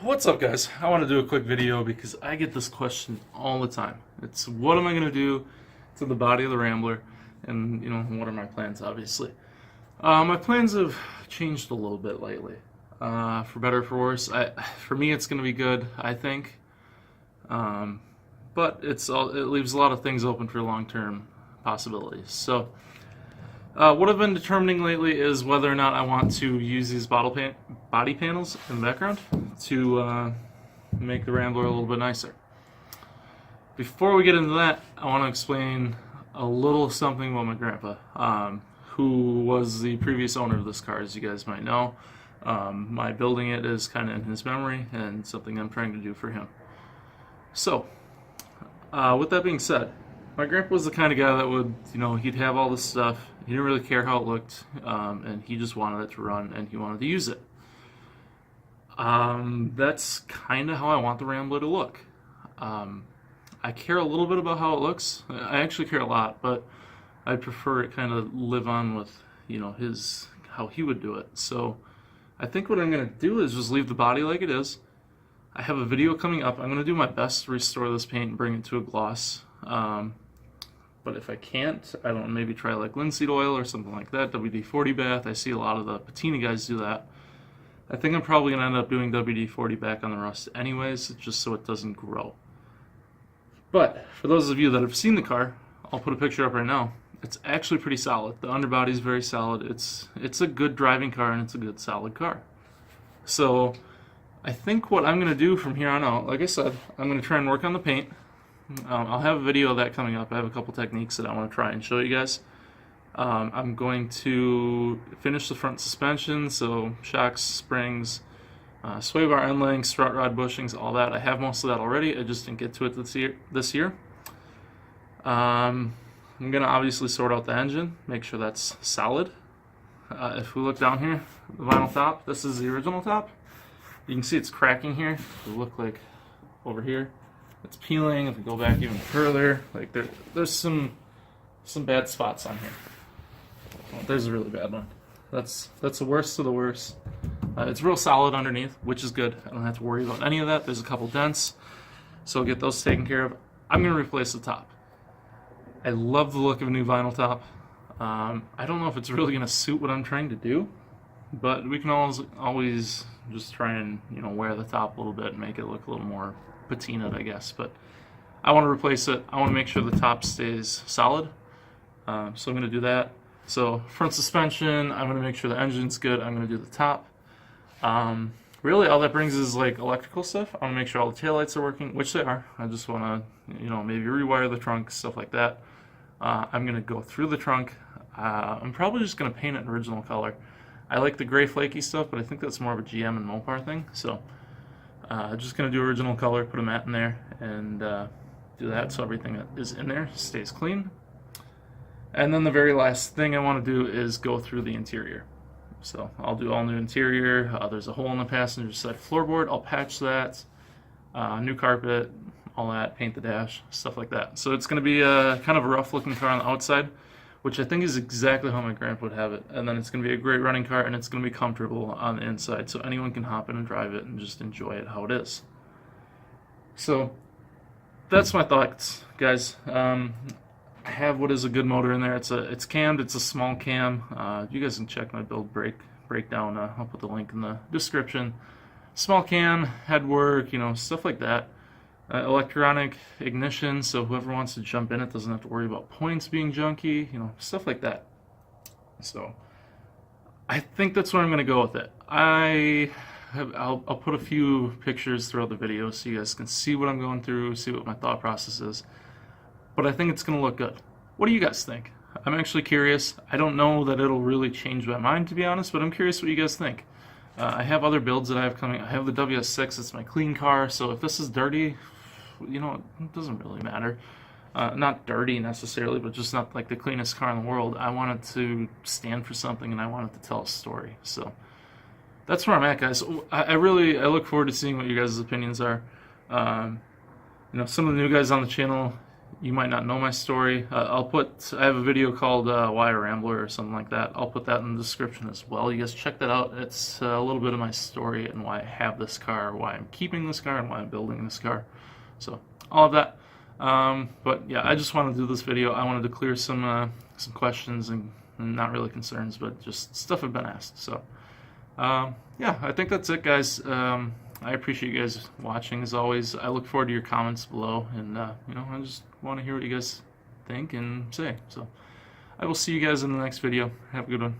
What's up, guys? I want to do a quick video because I get this question all the time. It's what am I going to do to the body of the Rambler, and what are my plans, obviously. My plans have changed a little bit lately, for better or for worse. For me it's going to be good, I think, but it leaves a lot of things open for long-term possibilities. So what I've been determining lately is whether or not I want to use these body panels in the background to make the Rambler a little bit nicer. Before we get into that, I want to explain a little something about my grandpa, who was the previous owner of this car, as you guys might know. My building it is kind of in his memory and something I'm trying to do for him. So, with that being said, my grandpa was the kind of guy that would, he'd have all this stuff. He didn't really care how it looked, and he just wanted it to run, and he wanted to use it. That's kind of how I want the Rambler to look. I care a little bit about how it looks. I actually care a lot, but I prefer it kind of live on with, how he would do it. So I think what I'm going to do is just leave the body like it is. I have a video coming up. I'm going to do my best to restore this paint and bring it to a gloss. But if I can't, I don't know, maybe try like linseed oil or something like that, WD-40 bath. I see a lot of the patina guys do that. I think I'm probably going to end up doing WD-40 back on the rust anyways, just so it doesn't grow. But for those of you that have seen the car, I'll put a picture up right now. It's actually pretty solid. The underbody is very solid. It's a good driving car, and it's a good solid car. So I think what I'm going to do from here on out, like I said, I'm going to try and work on the paint. I'll have a video of that coming up. I have a couple techniques that I want to try and show you guys. I'm going to finish the front suspension, so shocks, springs, sway bar end links, strut rod bushings, all that. I have most of that already. I just didn't get to it this year. I'm going to obviously sort out the engine, make sure that's solid. If we look down here, the vinyl top, this is the original top. You can see it's cracking here. It look like over here. It's peeling. If we go back even further, like there's some bad spots on here. Oh, there's a really bad one. That's the worst of the worst. It's real solid underneath, which is good. I don't have to worry about any of that. There's a couple dents, so I'll get those taken care of. I'm going to replace the top. I love the look of a new vinyl top. I don't know if it's really going to suit what I'm trying to do, but we can always just try and wear the top a little bit and make it look a little more patinaed, I guess. But I want to replace it. I want to make sure the top stays solid, so I'm going to do that. So front suspension, I'm going to make sure the engine's good. I'm going to do the top. Really all that brings is like electrical stuff. I want to make sure all the taillights are working, which they are. I just want to maybe rewire the trunk, stuff like that. I'm going to go through the trunk. I'm probably just going to paint it in original color. I like the gray flaky stuff, but I think that's more of a GM and Mopar thing. So just going to do original color, put a matte in there, and do that so everything that is in there stays clean. And then the very last thing I want to do is go through the interior. So I'll do all new interior. There's a hole in the passenger side floorboard. I'll patch that. New carpet, all that, paint the dash, stuff like that. So it's going to be kind of a rough looking car on the outside, which I think is exactly how my grandpa would have it. And then it's going to be a great running car, and it's going to be comfortable on the inside, so anyone can hop in and drive it and just enjoy it how it is. So that's my thoughts, guys. I have what is a good motor in there. It's cammed. It's a small cam. You guys can check my build breakdown. I'll put the link in the description. Small cam, head work, stuff like that. Electronic ignition, so whoever wants to jump in it doesn't have to worry about points being junky, stuff like that. So I think that's where I'm going to go with it. I'll put a few pictures throughout the video so you guys can see what I'm going through, see what my thought process is. But I think it's going to look good. What do you guys think? I'm actually curious. I don't know that it'll really change my mind, to be honest, but I'm curious what you guys think. I have other builds that I have coming. I have the WS6. It's my clean car, so if this is dirty, it doesn't really matter. Not dirty necessarily, but just not like the cleanest car in the world. I want it to stand for something, and I want it to tell a story. So that's where I'm at, guys. I look forward to seeing what you guys' opinions are. Some of the new guys on the channel, you might not know my story. I have a video called Why a Rambler or something like that. I'll put that in the description as well. You guys check that out. It's a little bit of my story and why I have this car, why I'm keeping this car, and why I'm building this car. So all of that. But yeah, I just wanted to do this video. I wanted to clear some questions and not really concerns, but just stuff I've been asked. So yeah, I think that's it, guys. I appreciate you guys watching as always. I look forward to your comments below, and you know, I just want to hear what you guys think and say. So I will see you guys in the next video. Have a good one.